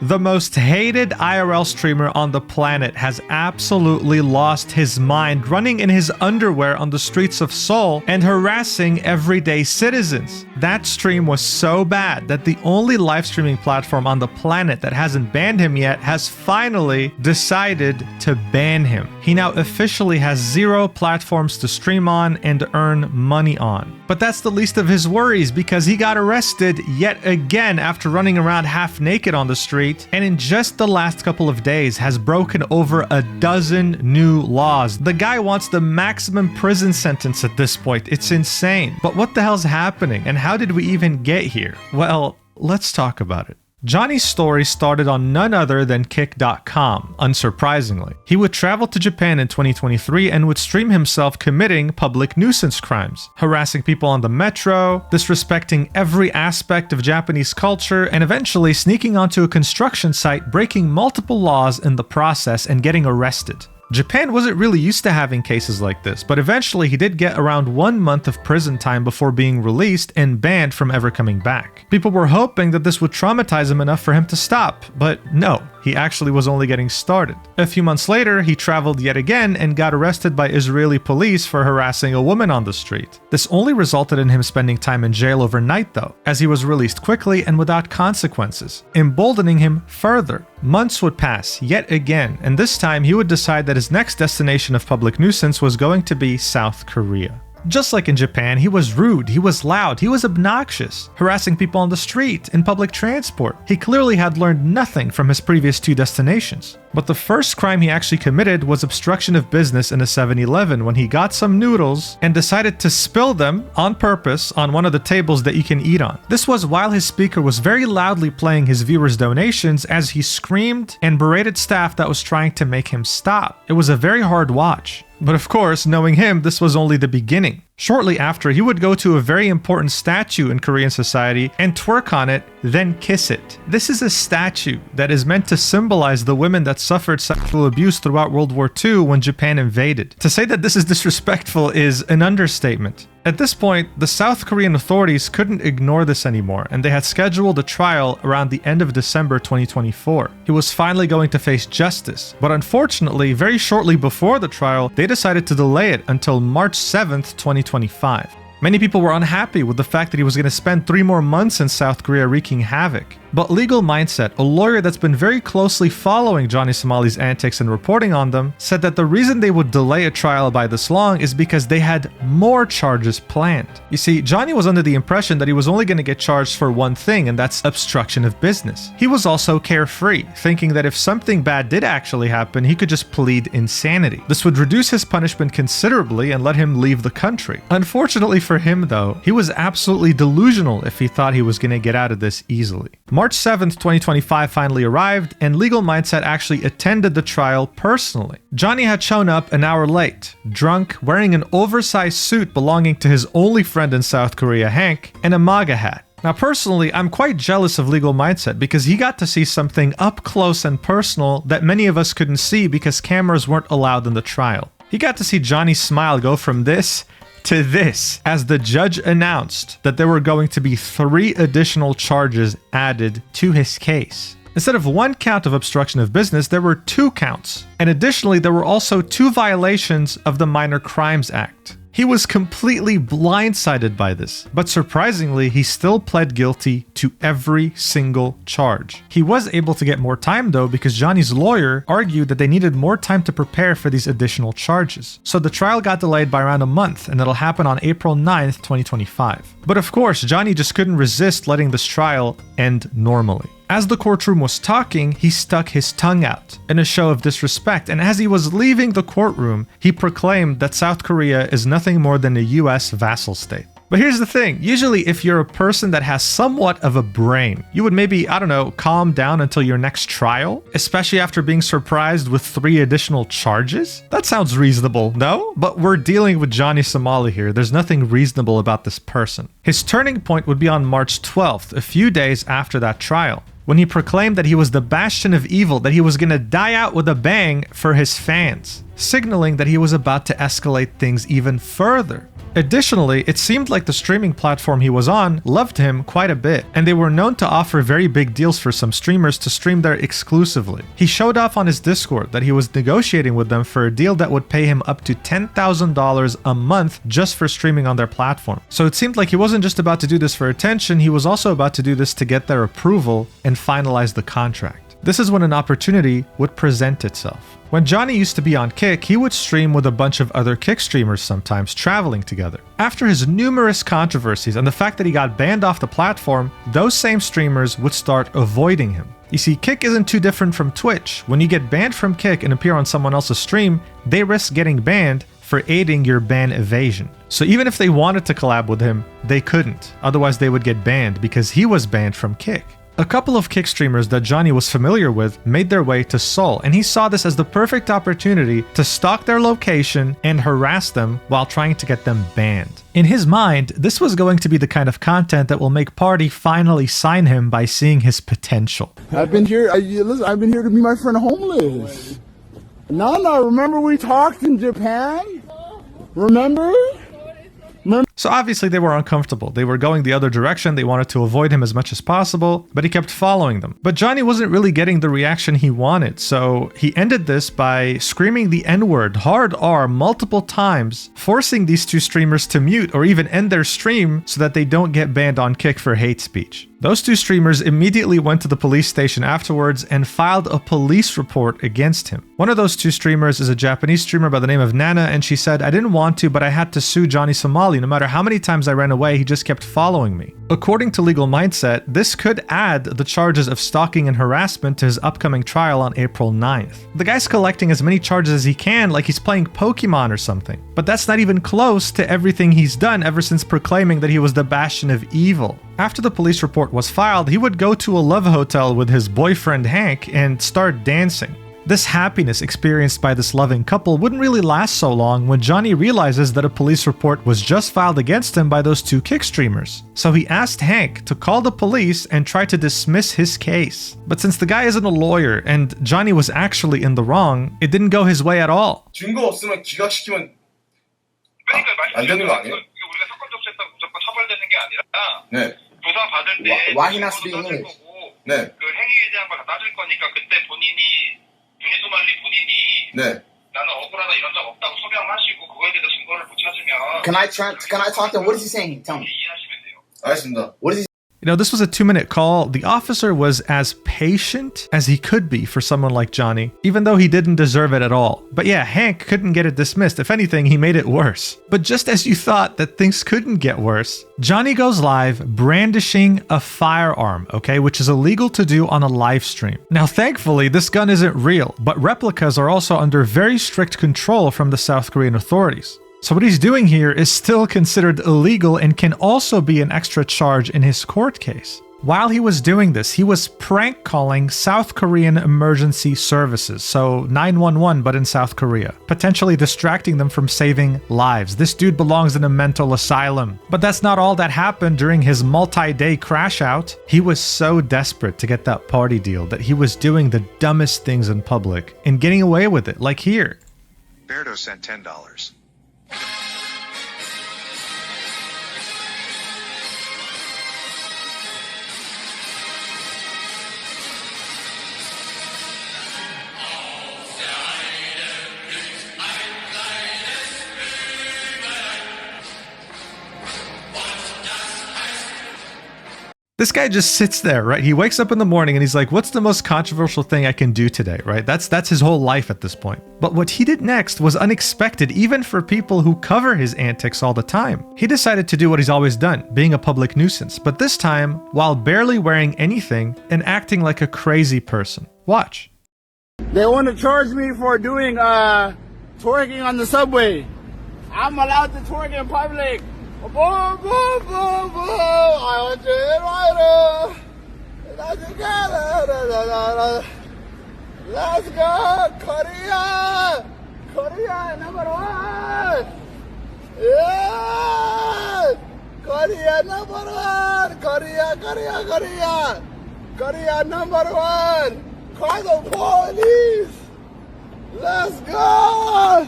The most hated IRL streamer on the planet has absolutely lost his mind, running in his underwear on the streets of Seoul and harassing everyday citizens. That stream was so bad that the only live streaming platform on the planet that hasn't banned him yet has finally decided to ban him. He now officially has 0 platforms to stream on and earn money on. But that's the least of his worries, because he got arrested yet again after running around half naked on the street, and in just the last couple of days has broken over a dozen new laws. The guy wants the maximum prison sentence at this point. It's insane. But what the hell's happening, and how did we even get here? Well, let's talk about it. Johnny's story started on none other than Kick.com, unsurprisingly. He would travel to Japan in 2023 and would stream himself committing public nuisance crimes, harassing people on the metro, disrespecting every aspect of Japanese culture, and eventually sneaking onto a construction site, breaking multiple laws in the process and getting arrested. Japan wasn't really used to having cases like this, but eventually he did get around 1 month of prison time before being released and banned from ever coming back. People were hoping that this would traumatize him enough for him to stop, but no, he actually was only getting started. A few months later, he traveled yet again and got arrested by Israeli police for harassing a woman on the street. This only resulted in him spending time in jail overnight though, as he was released quickly and without consequences, emboldening him further. Months would pass yet again, and this time he would decide that his next destination of public nuisance was going to be South Korea. Just like in Japan, he was rude, he was loud, he was obnoxious, harassing people on the street, in public transport. He clearly had learned nothing from his previous 2 destinations. But the first crime he actually committed was obstruction of business in a 7-Eleven when he got some noodles and decided to spill them on purpose on one of the tables that you can eat on. This was while his speaker was very loudly playing his viewers' donations as he screamed and berated staff that was trying to make him stop. It was a very hard watch. But of course, knowing him, this was only the beginning. Shortly after, he would go to a very important statue in Korean society and twerk on it, then kiss it. This is a statue that is meant to symbolize the women that suffered sexual abuse throughout World War II when Japan invaded. To say that this is disrespectful is an understatement. At this point, the South Korean authorities couldn't ignore this anymore, and they had scheduled a trial around the end of December 2024. He was finally going to face justice, but unfortunately, very shortly before the trial, they decided to delay it until March 7th, 2025. Many people were unhappy with the fact that he was going to spend 3 more months in South Korea wreaking havoc. But Legal Mindset, a lawyer that's been very closely following Johnny Somali's antics and reporting on them, said that the reason they would delay a trial by this long is because they had more charges planned. You see, Johnny was under the impression that he was only going to get charged for one thing, and that's obstruction of business. He was also carefree, thinking that if something bad did actually happen, he could just plead insanity. This would reduce his punishment considerably and let him leave the country. Unfortunately for him though, he was absolutely delusional if he thought he was going to get out of this easily. March 7th, 2025 finally arrived, and Legal Mindset actually attended the trial personally. Johnny had shown up an hour late, drunk, wearing an oversized suit belonging to his only friend in South Korea, Hank, and a MAGA hat. Now personally, I'm quite jealous of Legal Mindset because he got to see something up close and personal that many of us couldn't see because cameras weren't allowed in the trial. He got to see Johnny's smile go from this to this as the judge announced that there were going to be 3 additional charges added to his case. Instead of 1 count of obstruction of business, there were 2 counts. And additionally, there were also 2 violations of the Minor Crimes Act. He was completely blindsided by this, but surprisingly, he still pled guilty to every single charge. He was able to get more time though because Johnny's lawyer argued that they needed more time to prepare for these additional charges. So the trial got delayed by around a month, and it'll happen on April 9th, 2025. But of course, Johnny just couldn't resist letting this trial end normally. As the courtroom was talking, he stuck his tongue out in a show of disrespect, and as he was leaving the courtroom, he proclaimed that South Korea is nothing more than a US vassal state. But here's the thing, usually if you're a person that has somewhat of a brain, you would maybe, I don't know, calm down until your next trial, especially after being surprised with 3 additional charges? That sounds reasonable, no? But we're dealing with Johnny Somali here, there's nothing reasonable about this person. His turning point would be on March 12th, a few days after that trial, when he proclaimed that he was the bastion of evil, that he was gonna die out with a bang for his fans, signaling that he was about to escalate things even further. Additionally, it seemed like the streaming platform he was on loved him quite a bit, and they were known to offer very big deals for some streamers to stream there exclusively. He showed off on his Discord that he was negotiating with them for a deal that would pay him up to $10,000 a month just for streaming on their platform. So it seemed like he wasn't just about to do this for attention, he was also about to do this to get their approval and finalize the contract. This is when an opportunity would present itself. When Johnny used to be on Kick, he would stream with a bunch of other Kick streamers sometimes, traveling together. After his numerous controversies and the fact that he got banned off the platform, those same streamers would start avoiding him. You see, Kick isn't too different from Twitch. When you get banned from Kick and appear on someone else's stream, they risk getting banned for aiding your ban evasion. So even if they wanted to collab with him, they couldn't. Otherwise they would get banned because he was banned from Kick. A couple of Kick streamers that Johnny was familiar with made their way to SEOUL, and he saw this as the perfect opportunity to stalk their location and harass them while trying to get them banned. In his mind, this was going to be the kind of content that will make PARTI finally sign him by seeing his potential. I've been here, listen, I've been here to meet my friend homeless. No, remember we talked in Japan? Remember? So obviously they were uncomfortable. They were going the other direction. They wanted to avoid him as much as possible, but he kept following them. But Johnny wasn't really getting the reaction he wanted, so he ended this by screaming the N-word, hard R, multiple times, forcing these two streamers to mute or even end their stream so that they don't get banned on Kick for hate speech. Those two streamers immediately went to the police station afterwards and filed a police report against him. One of those two streamers is a Japanese streamer by the name of Nana, and she said, "I didn't want to, but I had to sue Johnny Somali. No matter how many times I ran away, he just kept following me." According to Legal Mindset, this could add the charges of stalking and harassment to his upcoming trial on April 9th. The guy's collecting as many charges as he can, like he's playing Pokemon or something. But that's not even close to everything he's done ever since proclaiming that he was the bastion of evil. After the police report was filed, he would go to a love hotel with his boyfriend Hank and start dancing. This happiness experienced by this loving couple wouldn't really last so long when Johnny realizes that a police report was just filed against him by those two Kick streamers. So he asked Hank to call the police and try to dismiss his case. But since the guy isn't a lawyer and Johnny was actually in the wrong, it didn't go his way at all. 증거 없으면 기각시키면 안 되는 거 아니에요? 우리가 사건 접수했다고 무조건 처벌되는 게 아니라 네. 조사 받을 때 Why he not speaking English? 네. 그 행위에 대한 걸 다 따질 거니까 그때 본인이 소말리 본인이 네. 나는 억울하다 이런 적 없다고 소명하시고 그거에 대해서 증거를 못 찾으면 Can I talk to him? What is he saying? Tell me. 이해하시면 돼요. 알겠습니다. What is he You know, this was a 2-minute call. The officer was as patient as he could be for someone like Johnny, even though he didn't deserve it at all. But yeah, Hank couldn't get it dismissed. If anything, he made it worse. But just as you thought that things couldn't get worse, Johnny goes live brandishing a firearm, okay, which is illegal to do on a live stream. Now, thankfully, this gun isn't real, but replicas are also under very strict control from the South Korean authorities. So what he's doing here is still considered illegal and can also be an extra charge in his court case. While he was doing this, he was prank calling South Korean emergency services, so 911 but in South Korea, potentially distracting them from saving lives. This dude belongs in a mental asylum. But that's not all that happened during his multi-day crash out. He was so desperate to get that party deal that he was doing the dumbest things in public and getting away with it, like here. Berto sent $10. This guy just sits there, right? He wakes up in the morning and he's like, what's the most controversial thing I can do today, right? That's his whole life at this point. But what he did next was unexpected, even for people who cover his antics all the time. He decided to do what he's always done, being a public nuisance, but this time while barely wearing anything and acting like a crazy person. Watch. They want to charge me for doing twerking on the subway. I'm allowed to twerk in public. Boom, boom, boom, boom. I want to invite Let's go, Korea! Korea #1! Yeah! Korea #1! Korea! Korea #1! Call the police! Let's go!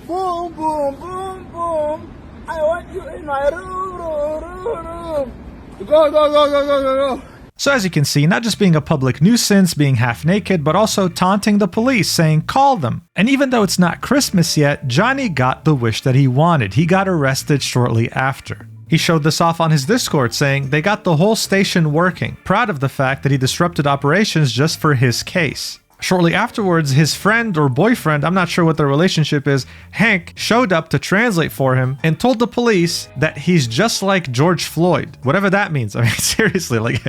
Boom, boom, boom, boom! I want you in my room. Go, go, go, go, go, go, go. So as you can see, not just being a public nuisance, being half naked, but also taunting the police, saying call them. And even though it's not Christmas yet, Johnny got the wish that he wanted. He got arrested shortly after. He showed this off on his Discord, saying they got the whole station working, proud of the fact that he disrupted operations just for his case. Shortly afterwards, his friend or boyfriend, I'm not sure what their relationship is, Hank, showed up to translate for him and told the police that he's just like George Floyd, whatever that means. I mean, seriously, like,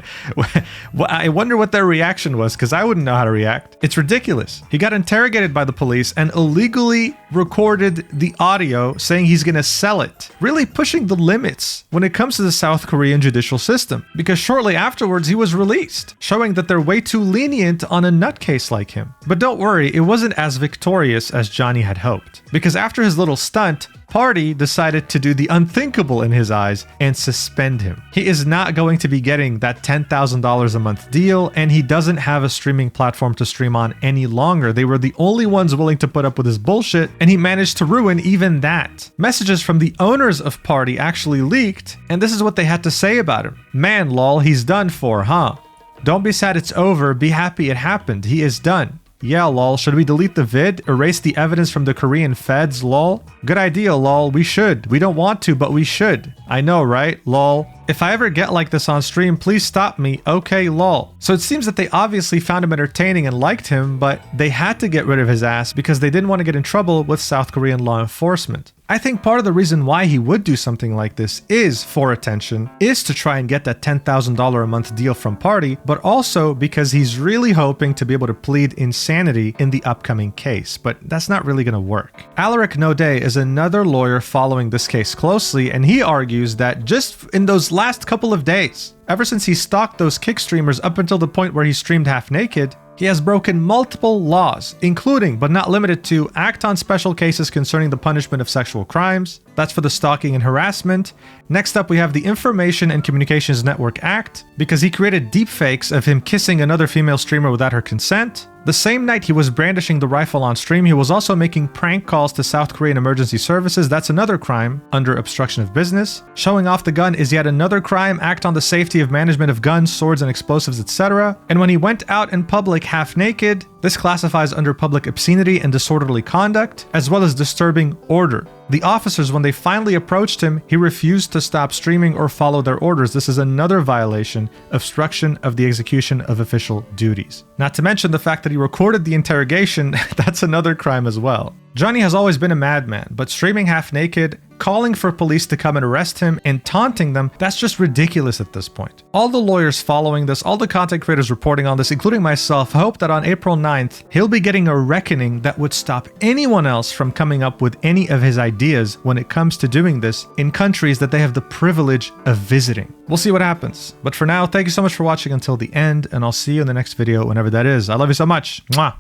I wonder what their reaction was, because I wouldn't know how to react. It's ridiculous. He got interrogated by the police and illegally recorded the audio saying he's going to sell it, really pushing the limits when it comes to the South Korean judicial system, because shortly afterwards he was released, showing that they're way too lenient on a nutcase like him. But don't worry, it wasn't as victorious as Johnny had hoped, because after his little stunt, PARTI decided to do the unthinkable in his eyes and suspend him. He is not going to be getting that $10,000 a month deal, and he doesn't have a streaming platform to stream on any longer. They were the only ones willing to put up with his bullshit, and he managed to ruin even that. Messages from the owners of PARTI actually leaked, and this is what they had to say about him. Man, lol, he's done for, huh? Don't be sad it's over, be happy it happened. He is done. Yeah, lol. Should we delete the vid? Erase the evidence from the Korean feds, lol? Good idea, lol. We should. We don't want to, but we should. I know, right? Lol. If I ever get like this on stream, please stop me. Okay, lol. So it seems that they obviously found him entertaining and liked him, but they had to get rid of his ass because they didn't want to get in trouble with South Korean law enforcement. I think part of the reason why he would do something like this is for attention, is to try and get that $10,000 a month deal from PARTI, but also because he's really hoping to be able to plead insanity in the upcoming case, but that's not really going to work. Alaric Node is another lawyer following this case closely, and he argues that just in those last couple of days, ever since he stalked those kick streamers up until the point where he streamed half naked, he has broken multiple laws, including, but not limited to, Act on Special Cases Concerning the Punishment of Sexual Crimes. That's for the stalking and harassment. Next up, we have the Information and Communications Network Act, because he created deepfakes of him kissing another female streamer without her consent. The same night he was brandishing the rifle on stream, he was also making prank calls to South Korean emergency services. That's another crime under obstruction of business. Showing off the gun is yet another crime. Act on the safety of management of guns, swords, and explosives, etc. And when he went out in public half naked, this classifies under public obscenity and disorderly conduct, as well as disturbing order. The officers, when they finally approached him, he refused to stop streaming or follow their orders. This is another violation, obstruction of the execution of official duties. Not to mention the fact that he recorded the interrogation, that's another crime as well. Johnny has always been a madman, but streaming half naked, calling for police to come and arrest him, and taunting them, that's just ridiculous at this point. All the lawyers following this, all the content creators reporting on this, including myself, hope that on April 9th, he'll be getting a reckoning that would stop anyone else from coming up with any of his ideas when it comes to doing this in countries that they have the privilege of visiting. We'll see what happens. But for now, thank you so much for watching until the end, and I'll see you in the next video whenever that is. I love you so much. Mwah.